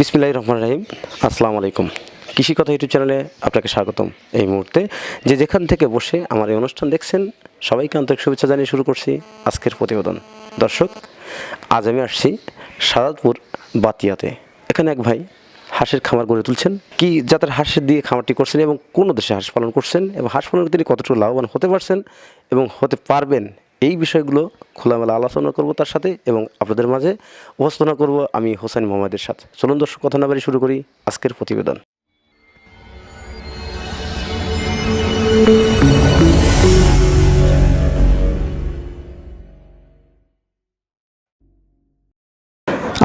বিসমিল্লাহির রহমানির রহিম। আসসালামু আলাইকুম। কৃষি কথা ইউটিউব চ্যানেলে আপনাকে স্বাগতম। এই মুহূর্তে যে যেখান থেকে বসে আমার এই অনুষ্ঠান দেখছেন সবাইকে আন্তরিক শুভেচ্ছা জানিয়ে শুরু করছি আজকের প্রতিবেদন। দর্শক, আজ আমি আসছি সাদাতপুর বাতিয়াতে। এখানে এক ভাই হাঁসের খামার গড়ে তুলছেন। কি জাতের হাঁসের দিয়ে খামারটি করছেন এবং কোন উদ্দেশ্যে হাঁস পালন করছেন এবং হাঁস পালনে তিনি কতটুকু লাভবান হতে পারছেন এবং হতে পারবেন, এই বিষয়গুলো খোলামেলা আলোচনা করব তার সাথে এবং আপনাদের মাঝে উপস্থাপনা করব আমি হোসেন মোহাম্মদের সাথে। চলুন দর্শক, কথা না বাড়ি শুরু করি আজকের প্রতিবেদন।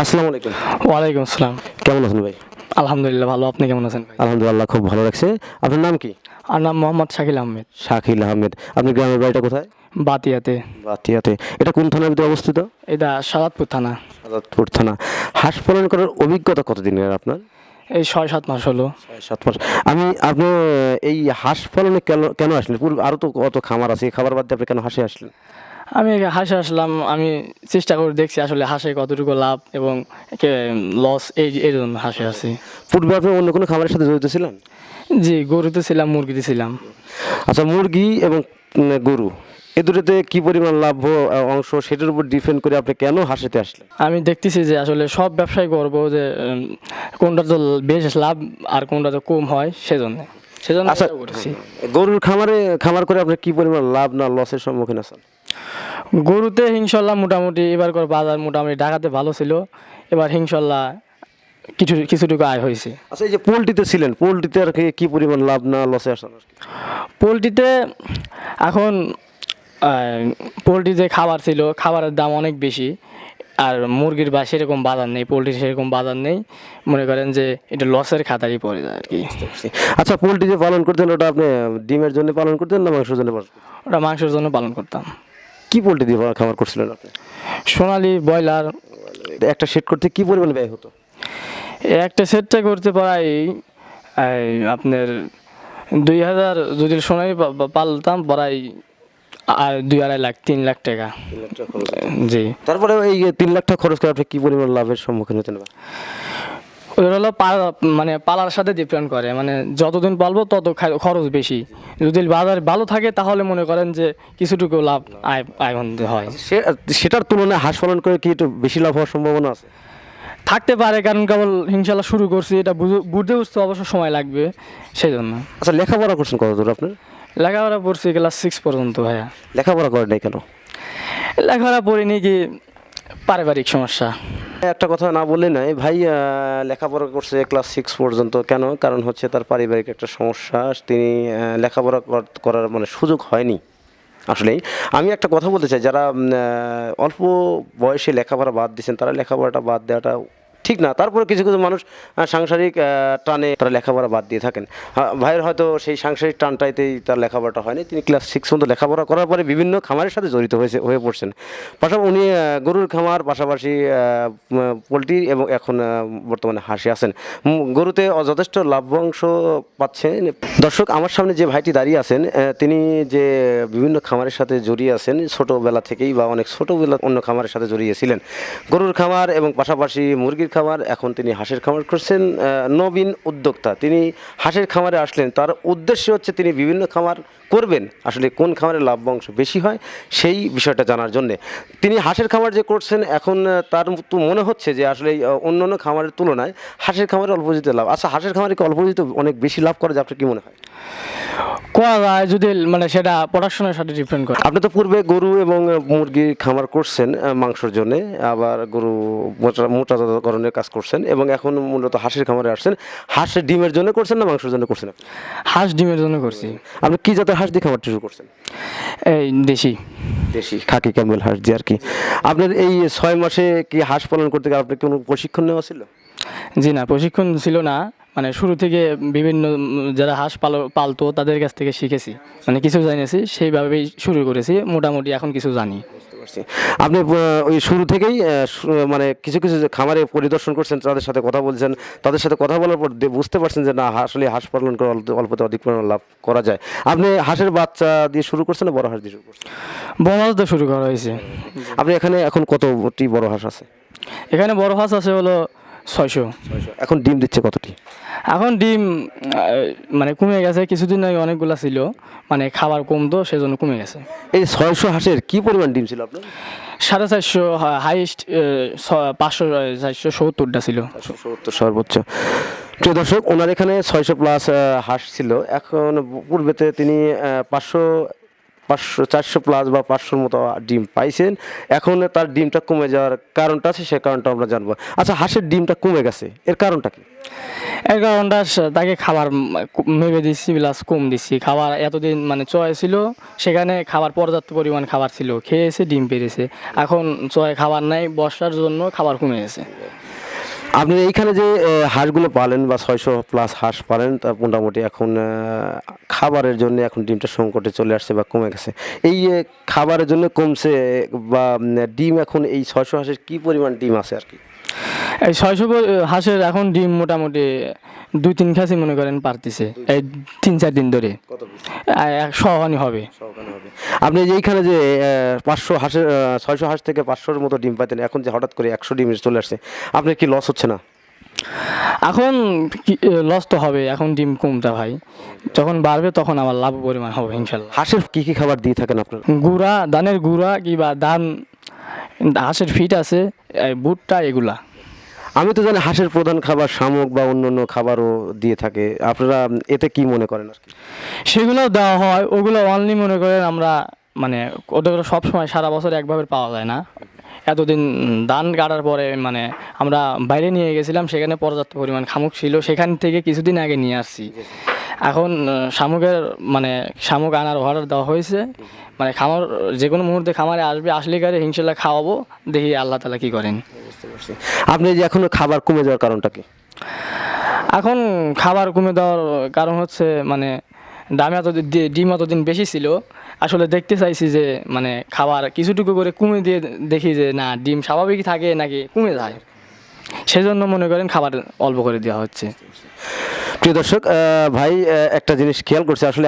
আসসালামু আলাইকুম। ওয়ালাইকুম আসসালাম। কেমন আছেন ভাই? আলহামদুলিল্লাহ ভালো। আপনি কেমন আছেন ভাই? আলহামদুলিল্লাহ, খুব ভালো লাগছে। আপনার নাম কি? আর নাম মোহাম্মদ শাকিল আহমেদ। শাকিল আহমেদ। আপনি গ্রামের বাড়িটা কোথায়? বাতিয়াতে। বাতিয়াতে। এটা কোন থানার ভিতরে অবস্থিত? এটা সাদাতপুর থানা। সাদাতপুর থানা। হাঁস পালন করার অভিজ্ঞতা কতদিনের আপনার? এই 6-7 মাস হলো। 7 মাস। আপনি এই হাঁস পালনে কেন আসলেন? পূর্বে আরও তো কত খামার আছে, খাবার বাদ দিয়ে আপনি কেন হাঁসে আসলেন? আমি হাঁসে আসলাম, আমি চেষ্টা করে দেখছি আসলে হাঁসে কতটুকু লাভ এবং লস, এই জন্য হাঁসে আছি। পূর্বে আপনি অন্য কোনো খামারের সাথে জড়িত ছিলেন? জি, গরুতে ছিলাম, মুরগিতে ছিলাম। আচ্ছা, মুরগি এবং গরু এ দুটোতে কী পরিমাণ লাভ অংশ, সেটার উপর ডিপেন্ড করে আপনি কেন হাঁসেতে আসলেন? আমি দেখতেছি যে আসলে সব ব্যবসায় করবো যে কোনটা তো বেশ লাভ আর কোনটা তো কম হয়, সেজন্য আচ্ছা, করেছি। গরুর খামার করে আপনি কী পরিমাণ লাভ না লসের সম্মুখীন আছেন? গরুতে ইনশাল্লাহ মোটামুটি এবার করে বাজার মোটামুটি ঢাকাতে ভালো ছিল, এবার ইনশাল্লাহ কিছুটুকু আয় হয়েছে। আচ্ছা, এই যে পোলট্রিতে ছিলেন, পোলট্রিতে আর কি পরিমাণ লাভ না লসে আসেন? পোলট্রিতে এখন পোলট্রি যে খাবার ছিল, খাবারের দাম অনেক বেশি, আর মুরগির বা সেরকম বাজার নেই, পোলট্রির সেরকম বাজার নেই। মনে করেন যে এটা লসের খাতারই পড়ে যায় আর কি। আচ্ছা, পোলট্রি যে পালন করতেন ওটা আপনি ডিমের জন্য পালন করতেন না মাংসের জন্য পালন করতেন? ওটা মাংসের জন্য পালন করতাম। কি পোলট্রি দিয়ে খামার করছিলেন আপনি? সোনালি, ব্রয়লার। একটা সেট করতে কি পরিমাণ ব্যয় হতো? একটা সেটটা করতে প্রায় আপনার 2000, যদি সোনালি পালতাম প্রায় 2-2.5 লাখ 3 লাখ টাকা। জি। তারপরে এই 3 লাখ টাকা খরচ করে আপনি কি পরিমাণ লাভের সম্মুখীন হতেন? ওটা হলো মানে পালার সাথে ডিপেন্ড করে, মানে যতদিন পালবো তত খরচ বেশি। যদি বাজার ভালো থাকে তাহলে মনে করেন যে কিছুটুকু লাভ আয় হয়। সেটার তুলনায় হাঁস পালন করে কি একটু বেশি লাভ হওয়ার সম্ভাবনা আছে? থাকতে পারে, কারণ কেবল ইনশাল্লাহ শুরু করছি, এটা বুঝতে অবশ্য সময় লাগবে, সেই জন্য। আচ্ছা, লেখাপড়া করছেন কত দূর আপনার? লেখাপড়া পড়ছি ক্লাস 6 পর্যন্ত ভাইয়া। লেখাপড়া করেন নাই কেন? লেখাপড়া পড়িনি কি, পারিবারিক সমস্যা। একটা কথা না বললে নয় ভাই, লেখাপড়া করছে ক্লাস 6 পর্যন্ত। কেন? কারণ হচ্ছে তার পারিবারিক একটা সমস্যা, তিনি লেখাপড়া করার মানে সুযোগ হয়নি। আসলেই আমি একটা কথা বলতে চাই, যারা অল্প বয়সে লেখাপড়া বাদ দিয়েছেন তারা লেখাপড়াটা বাদ দেওয়াটা ঠিক না। তারপরে কিছু কিছু মানুষ সাংসারিক টানে তারা লেখাপড়া বাদ দিয়ে থাকেন। ভাইয়ের হয়তো সেই সাংসারিক টানটাইতেই তার লেখাপড়াটা হয়নি। তিনি ক্লাস 6 পর্যন্ত লেখাপড়া করার পরে বিভিন্ন খামারের সাথে জড়িত হয়ে পড়ছেন। পাশাপাশি উনি গরুর খামার, পাশাপাশি পোলট্রি এবং এখন বর্তমানে হাঁসে আছেন। গরুতে যথেষ্ট লাভ্যাংশ পাচ্ছেন। দর্শক, আমার সামনে যে ভাইটি দাঁড়িয়ে আছেন, তিনি যে বিভিন্ন খামারের সাথে জড়িয়ে আছেন ছোটোবেলা থেকেই, বা অনেক ছোটোবেলা অন্য খামারের সাথে জড়িয়েছিলেন। গরুর খামার এবং পাশাপাশি মুরগির খামার, এখন তিনি হাঁসের খামার করছেন। নবীন উদ্যোক্তা তিনি। হাঁসের খামারে আসলেন, তার উদ্দেশ্য হচ্ছে তিনি বিভিন্ন খামার করবেন, আসলে কোন খামারে লাভ্যাংশ বেশি হয় সেই বিষয়টা জানার জন্যে। তিনি হাঁসের খামার যে করছেন, এখন তার তো মনে হচ্ছে যে আসলে অন্যান্য খামারের তুলনায় হাঁসের খামারে অল্প পুঁজিতে লাভ। আচ্ছা, হাঁসের খামারে কি অল্প পুঁজিতে অনেক বেশি লাভ করে যায়, আপনার কি মনে হয়? করা যায়, যদি মানে সেটা প্রোডাকশনের সাথে ডিপেন্ড করে। আপনি তো পূর্বে গরু এবং মুরগির খামার করছেন মাংসের জন্য, আবার গরু মোটাজাতকরণের কাজ করছেন এবং এখন মূলত হাঁসের খামারে আসছেন। হাঁসের ডিমের জন্য করছেন না মাংসের জন্য করছেন? হাঁস ডিমের জন্য করছি। আপনি কি জাতের হাঁস দিয়ে খামারটা শুরু করছেন? এই দেশি খাকি ক্যামেল হাঁস দিয়ে আর কি। আপনার এই 6 মাসে কি হাঁস পালন করতে গিয়ে আপনার কোনো প্রশিক্ষণ নেওয়া ছিল? জি না, প্রশিক্ষণ ছিল না। মানে শুরু থেকে বিভিন্ন যারা হাঁস পালতো তাদের কাছ থেকে শিখেছি, মানে কিছু জেনেছি, সেইভাবেই শুরু করেছি। মোটামুটি এখন কিছু জানি। আপনি ওই শুরু থেকেই মানে কিছু কিছু যে খামারে পরিদর্শন করছেন, তাদের সাথে কথা বলছেন, তাদের সাথে কথা বলার পর বুঝতে পারছেন যে না, আসলে হাঁস পালন করে অল্পতে অধিক পরিমাণ লাভ করা যায়। আপনি হাঁসের বাচ্চা দিয়ে শুরু করছেন না বড় হাঁস দিয়ে শুরু করছেন? বড় হাঁস দিয়ে শুরু করা হয়েছে। আপনি এখানে এখন কতটি বড় হাঁস আছে? এখানে বড় হাঁস আছে হলো 600। এখন ডিম দিচ্ছে কতটি? এখন ডিম মানে কমে গেছে, কিছুদিন আগে অনেকগুলা ছিল, মানে খাবার কমতো সেজন্য কমে গেছে। এই 600 হাঁসের কি পরিমাণ ডিম ছিল আপনার? 450, হাইস্ট 500, 470টা ছিল। 70 সর্বোচ্চ। প্রিয় দর্শক, ওনার এখানে 600 প্লাস হাঁস ছিল। এখন পূর্বেতে তিনি 500 400 প্লাস বা 500-র মতো ডিম পাইছেন। এখন তার ডিমটা কমে যাওয়ার কারণটা আছে, সে কারণটা আমরা জানবো। আচ্ছা, হাঁসের ডিমটা কমে গেছে, এর কারণটা কি? এর কারণটা তাকে খাবার মেপে দিচ্ছি প্লাস কম দিচ্ছি। খাবার এতদিন মানে চয় ছিল, সেখানে খাবার পর্যাপ্ত পরিমাণ খাবার ছিল, খেয়েছে, ডিম পেরেছে। এখন চয় খাবার নাই, বর্ষার জন্য খাবার কমে গেছে। আপনি এইখানে যে হাঁসগুলো পালেন বা 600 প্লাস হাঁস পালেন, তা মোটামুটি এখন খাবারের জন্য এখন ডিমটা সংকটে চলে আসছে বা কমে গেছে। এই খাবারের জন্য কমছে বা ডিম এখন এই 600 হাঁসের কি পরিমাণ ডিম আছে আর কি? এই 600 হাঁসের এখন ডিম মোটামুটি 2-3 খাসি মনে করেন পারতেছে এই 3-4 দিন ধরে। কত পিস? 100 হবে। আপনি যে এইখানে যে 500 হাঁসের 600 হাঁস থেকে 500-এর মতো ডিম পাইতেন, এখন যে হঠাৎ করে 100 ডিম চলে আসছে, আপনার কি লস হচ্ছে না? এখন লস তো হবে, এখন ডিম কমতে ভাই, যখন বাড়বে তখন আবার লাভ পরিমাণ হবে ইনশাল্লাহ। হাঁসের কি কি খাবার দিয়ে থাকেন আপনার? গুঁড়া, ধানের গুঁড়া কিংবা ধান, হাঁসের ফিট আছে, এই ভুট্টা, এগুলা। আমি তো জানি হাঁসের প্রধান খাবার শামুক বা অন্যান্য খাবারও দিয়ে থাকে, আপনারা এতে কি মনে করেন আর কি? সেগুলোও দেওয়া হয়, ওগুলো অনলি মনে করেন আমরা মানে ওদের সবসময় সারা বছর একভাবে পাওয়া যায় না। এতদিন ধান কাটার পরে মানে আমরা বাইরে নিয়ে গেছিলাম, সেখানে পর্যাপ্ত পরিমাণ শামুক ছিল, সেখান থেকে কিছুদিন আগে নিয়ে আসছি। এখন শামুকের মানে শামুক আনার অর্ডার দেওয়া হয়েছে, মানে খামার যে কোনো মুহূর্তে খামারে আসবে, আসলে গাড়ি ইনশাল্লাহ খাওয়াবো, দেখি আল্লাহ তাআলা কি করেন। আপনি যে এখনো খাবার কমে যাওয়ার কারণটা কি? এখন খাবার কমে দেওয়ার কারণ হচ্ছে মানে দাম ডিম এতদিন বেশি ছিল, আসলে দেখতে চাইছি যে মানে খাবার কিছুটুকু করে কমে দিয়ে দেখি যে না ডিম স্বাভাবিক থাকে নাকি কমে যায়, সেজন্য মনে করেন খাবার অল্প করে দেওয়া হচ্ছে। প্রিয় দর্শক, ভাই একটা জিনিস খেয়াল করছে, আসলে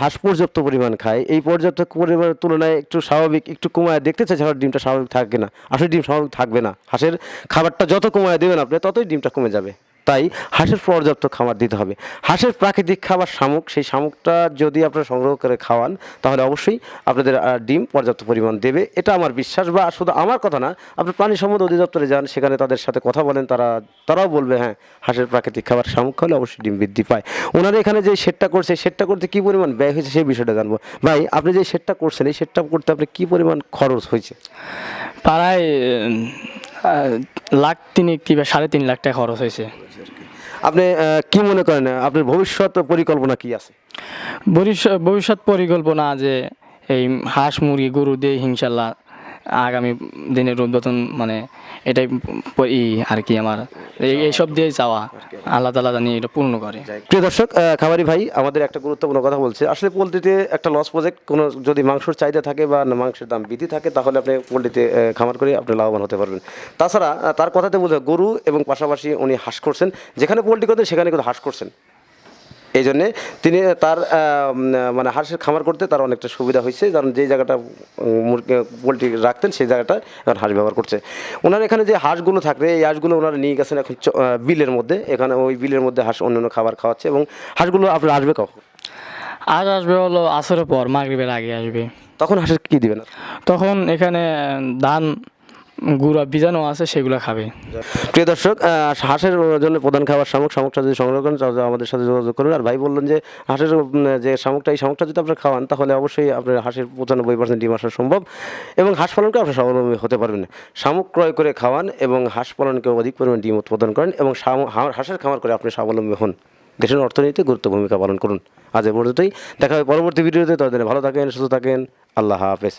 হাঁস পর্যাপ্ত পরিমাণ খায়, এই পর্যাপ্ত পরিমাণের তুলনায় একটু স্বাভাবিক একটু কমায় দেখতে চাইছে, আমার ডিমটা স্বাভাবিক থাকবে না, আসলে ডিম স্বাভাবিক থাকবে না। হাঁসের খাবারটা যত কমায় দেবেন আপনি, ততই ডিমটা কমে যাবে। তাই হাঁসের পর্যাপ্ত খাবার দিতে হবে। হাঁসের প্রাকৃতিক খাবার শামুক, সেই শামুকটা যদি আপনারা সংগ্রহ করে খাওয়ান, তাহলে অবশ্যই আপনাদের ডিম পর্যাপ্ত পরিমাণ দেবে, এটা আমার বিশ্বাস। বা শুধু আমার কথা না, আপনি প্রাণী সম্পদ অধিদপ্তরে যান, সেখানে তাদের সাথে কথা বলেন, তারাও বলবে হ্যাঁ, হাঁসের প্রাকৃতিক খাবার শামুক খাওয়ালে অবশ্যই ডিম বৃদ্ধি পায়। ওনারা এখানে যে শেডটা করছে, শেডটা করতে কী পরিমাণ ব্যয় হয়েছে সেই বিষয়টা জানবো। ভাই, আপনি যে শেডটা করছেন, এই শেডটা করতে আপনি কী পরিমাণ খরচ হয়েছে? প্রায় 1,03,000 কিংবা 3.5 লাখ টাকা খরচ হয়েছে। আপনি কি মনে করেন, আপনার ভবিষ্যৎ পরিকল্পনা কি আছে? ভবিষ্যৎ পরিকল্পনা যে এই হাঁস মুরগি গরু দিয়ে ইনশাল্লাহ আগামী দিনের উদ্বোধন, মানে এটাই আর কি আমার এইসব দিয়েই চাওয়া, আল্লাহ তাআলা জানি এটা পূর্ণ করে। প্রিয় দর্শক, খামারি ভাই আমাদের একটা গুরুত্বপূর্ণ কথা বলছে, আসলে পোলট্রিতে একটা লস প্রজেক্ট, কোনো যদি মাংসের চাহিদা থাকে বা মাংসের দাম বৃদ্ধি থাকে, তাহলে আপনি পোলট্রিতে খামার করে আপনি লাভবান হতে পারবেন। তাছাড়া তার কথাতে বোঝা গরু এবং পাশাপাশি উনি হাঁস করছেন, যেখানে পোলট্রি করতেন সেখানে কিন্তু হাঁস করছেন, এই জন্যে তিনি তার মানে হাঁসের খামার করতে তার অনেকটা সুবিধা হয়েছে, কারণ যেই জায়গাটা পোলট্রি রাখতেন সেই জায়গাটা এখন হাঁস ব্যবহার করছে। ওনার এখানে যে হাঁসগুলো থাকবে, এই হাঁসগুলো ওনারা নিয়ে গেছেন এখন বিলের মধ্যে, এখানে ওই বিলের মধ্যে হাঁস অন্যান্য খাবার খাওয়াচ্ছে। এবং হাঁসগুলো আপনার আসবে কখন? আজ আসবে হলো আসরের পর, মাগরিবের আগে আসবে। তখন হাঁসের কী দিবেন? তখন এখানে ধান গুঁড়া বীজাণু আছে, সেগুলো খাবে। প্রিয় দর্শক, হাঁসের জন্য প্রধান খাবার শামুকটা যদি সংগ্রহ করেন তাহলে আমাদের সাথে যোগাযোগ করুন। আর ভাই বললেন যে হাঁসের যে শামুকটা, এই শামুকটা যদি আপনারা খাওয়ান, তাহলে অবশ্যই আপনার হাঁসের 95% ডিম আসা সম্ভব এবং হাঁস পালনকে আপনার স্বাবলম্বী হতে পারবেন। শামুক ক্রয় করে খাওয়ান এবং হাঁস পালনকে অধিক পরিমাণ ডিম উৎপাদন করেন এবং হাঁসের খামার করে আপনি স্বাবলম্বী হন, দেশের অর্থনীতিতে গুরুত্ব ভূমিকা পালন করুন। আজ এ পর্যন্তই, দেখা হবে পরবর্তী ভিডিওতে। ততদিনে ভালো থাকেন, সুস্থ থাকেন, আল্লাহ হাফেজ।